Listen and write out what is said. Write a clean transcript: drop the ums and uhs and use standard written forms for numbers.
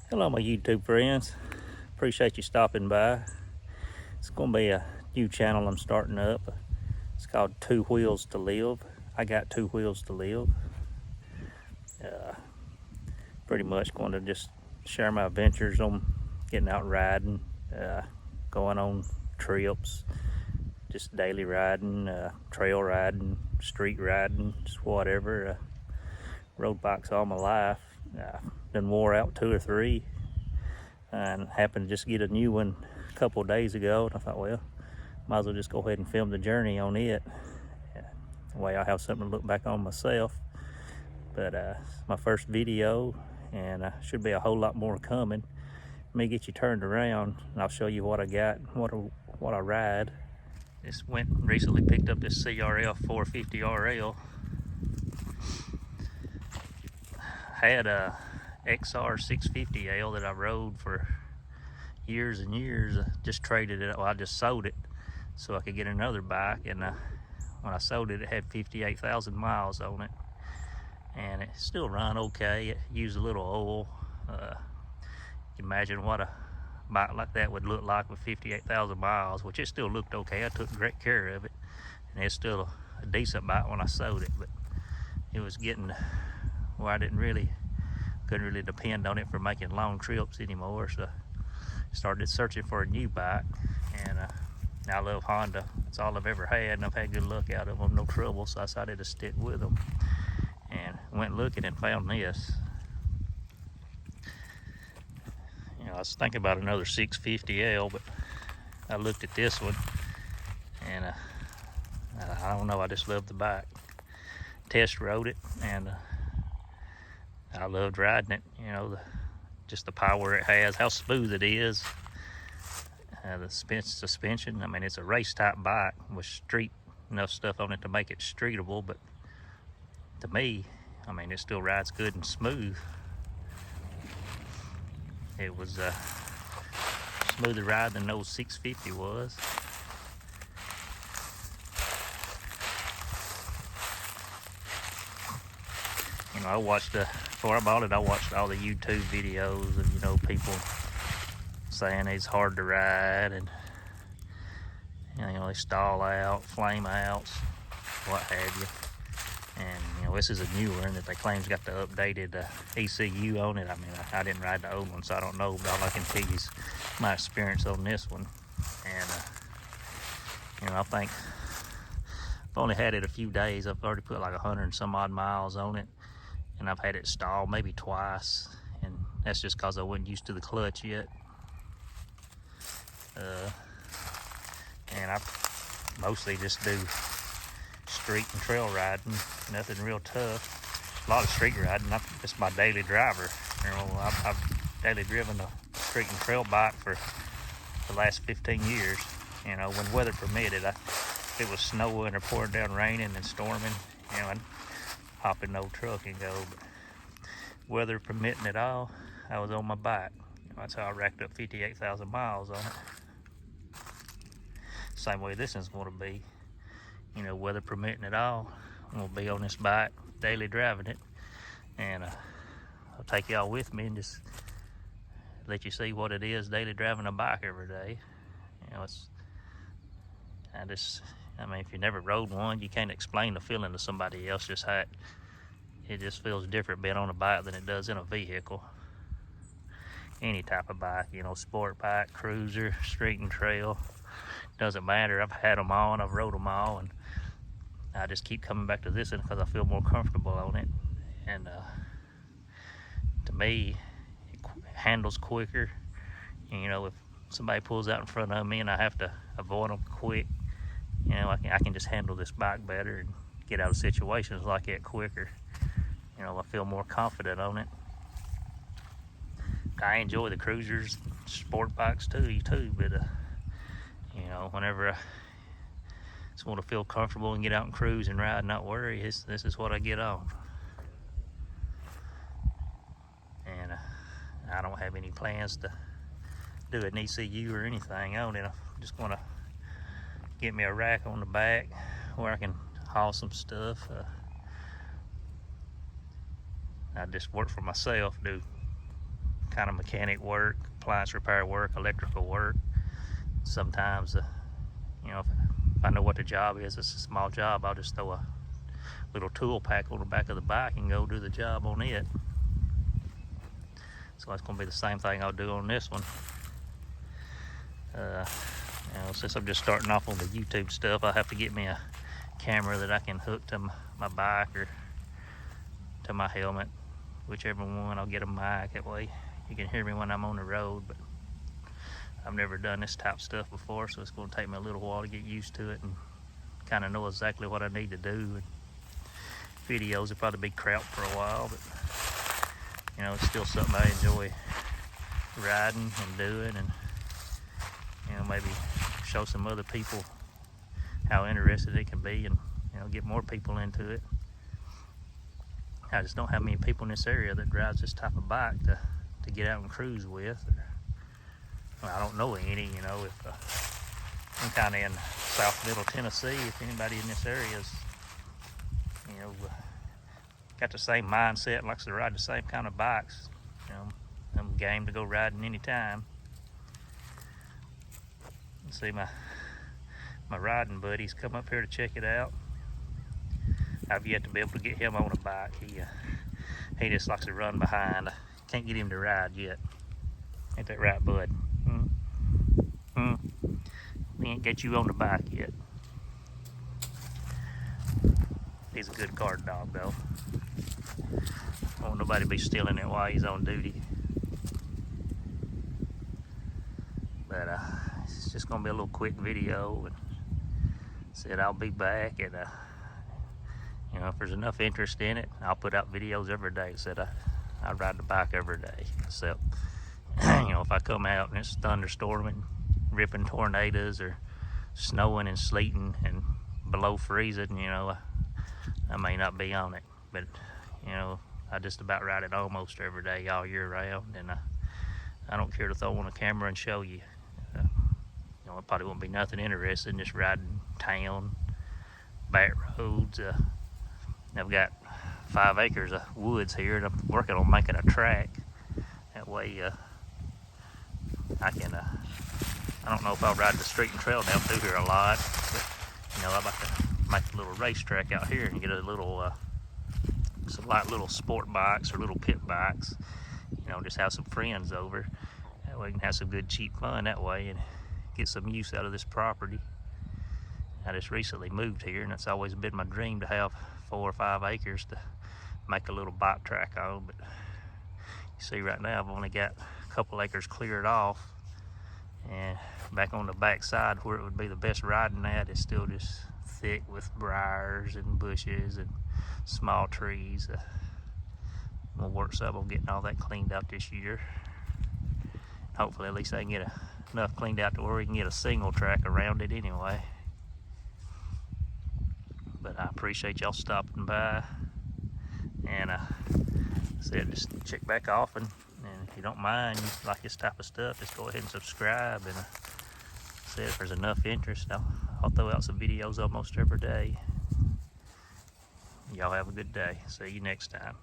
Hello my YouTube friends, appreciate you stopping by. It's going to be a new channel I'm starting up. It's called Two Wheels to Live. I got two wheels to live. Pretty much going to just share my adventures on getting out riding, going on trips, just daily riding, trail riding, street riding, just whatever. Road bikes all my life. Been wore out 2 or 3 and happened to just get a new one a couple of days ago, and I thought, well, might as well just go ahead and film the journey on it. That way I'll have something to look back on myself. But it's my first video, and should be a whole lot more coming. Let me get you turned around and I'll show you what I got, what I ride. Just recently picked up this CRF450RL. Had a XR650L that I rode for years and years. I just traded it. Well, I just sold it so I could get another bike, and when I sold it, it had 58,000 miles on it, and it still run okay. It used a little oil. You can imagine what a bike like that would look like with 58,000 miles, which it still looked okay. I took great care of it, and it's still a decent bike when I sold it, but it was getting where I couldn't really depend on it for making long trips anymore. So I started searching for a new bike, and I love Honda. It's all I've ever had, and I've had good luck out of them, no trouble. So I decided to stick with them, and went looking and found this. I was thinking about another 650L, but I looked at this one, and I don't know, I just love the bike. Test rode it, and I loved riding it. Just the power it has, how smooth it is, the suspension. I mean, it's a race type bike with street enough stuff on it to make it streetable, but to me, I mean, it still rides good and smooth. It was smoother ride than the old 650 was. I watched before I bought it, I watched all the YouTube videos of people saying it's hard to ride, and they stall out, flame outs, what have you. And this is a new one that they claim's got the updated ECU on it. I mean, I didn't ride the old one, so I don't know, but all I can tell you is my experience on this one. And I think I've only had it a few days. I've already put like 100 and some odd miles on it, and I've had it stall maybe twice, and that's just because I wasn't used to the clutch yet. And I mostly just do street and trail riding, nothing real tough. A lot of street riding. It's my daily driver. I've daily driven a street and trail bike for the last 15 years. When weather permitted, if it was snowing or pouring down, raining and storming, I'd hop in the old truck and go. But weather permitting at all, I was on my bike. That's how I racked up 58,000 miles on it. Same way this one's going to be. Weather permitting at all, I'm going to be on this bike, daily driving it. And I'll take y'all with me and just let you see what it is daily driving a bike every day. I mean, if you never rode one, you can't explain the feeling to somebody else, just how it just feels different being on a bike than it does in a vehicle. Any type of bike, sport bike, cruiser, street and trail, doesn't matter. I've had them all and I've rode them all, and I just keep coming back to this one because I feel more comfortable on it. And to me, it handles quicker. If somebody pulls out in front of me and I have to avoid them quick, I can just handle this bike better and get out of situations like that quicker. I feel more confident on it. I enjoy the cruisers, sport bikes too, but whenever I just want to feel comfortable and get out and cruise and ride and not worry, this is what I get on. And I don't have any plans to do an ECU or anything on it. I'm just going to get me a rack on the back where I can haul some stuff. I just work for myself, do kind of mechanic work, appliance repair work, electrical work. Sometimes, you know, if I know what the job is, it's a small job, I'll just throw a little tool pack on the back of the bike and go do the job on it. So that's going to be the same thing I'll do on this one. You know, since I'm just starting off on the YouTube stuff, I'll have to get me a camera that I can hook to my bike or to my helmet, whichever one. I'll get a mic, that way you can hear me when I'm on the road. But I've never done this type of stuff before, so it's going to take me a little while to get used to it and kind of know exactly what I need to do. And videos will probably be crap for a while, but you know, it's still something I enjoy riding and doing, and you know, maybe show some other people how interested it can be, and you know, get more people into it. I just don't have many people in this area that drives this type of bike to get out and cruise with. Well, I don't know any. You know, if I'm kind of in South Middle Tennessee, if anybody in this area is, you know, got the same mindset and likes to ride the same kind of bikes, you know, I'm game to go riding anytime. See, my riding buddies come up here to check it out. I've yet to be able to get him on a bike. He just likes to run behind. I can't get him to ride yet. Ain't that right, bud? We ain't get you on the bike yet. He's a good guard dog, though. I don't want nobody to be stealing it while he's on duty. But it's just gonna be a little quick video, and said I'll be back, and you know, if there's enough interest in it, I'll put out videos every day. Said I ride the bike every day, except you know, if I come out and it's thunderstorming, ripping tornadoes, or snowing and sleeting and below freezing, you know, I may not be on it. But you know, I just about ride it almost every day all year round, and I don't care to throw on a camera and show you. You know, it probably won't be nothing interesting, just riding town, back roads. I've got 5 acres of woods here, and I'm working on making a track. That way I can, I don't know if I'll ride the street and trail down through here a lot, but you know, I'd like to make a little racetrack out here and get a little, some light little sport bikes or little pit bikes, you know, just have some friends over. That way we can have some good cheap fun that way and get some use out of this property. I just recently moved here, and it's always been my dream to have 4 or 5 acres to make a little bike track on. But you see right now I've only got a couple acres cleared off, and back on the back side where it would be the best riding at is still just thick with briars and bushes and small trees. We'll work some on getting all that cleaned out this year. Hopefully at least I can get enough cleaned out to where we can get a single track around it anyway. But I appreciate y'all stopping by, and said just check back off, and if you don't mind, you like this type of stuff, just go ahead and subscribe, and said if there's enough interest, I'll throw out some videos almost every day. Y'all have a good day. See you next time.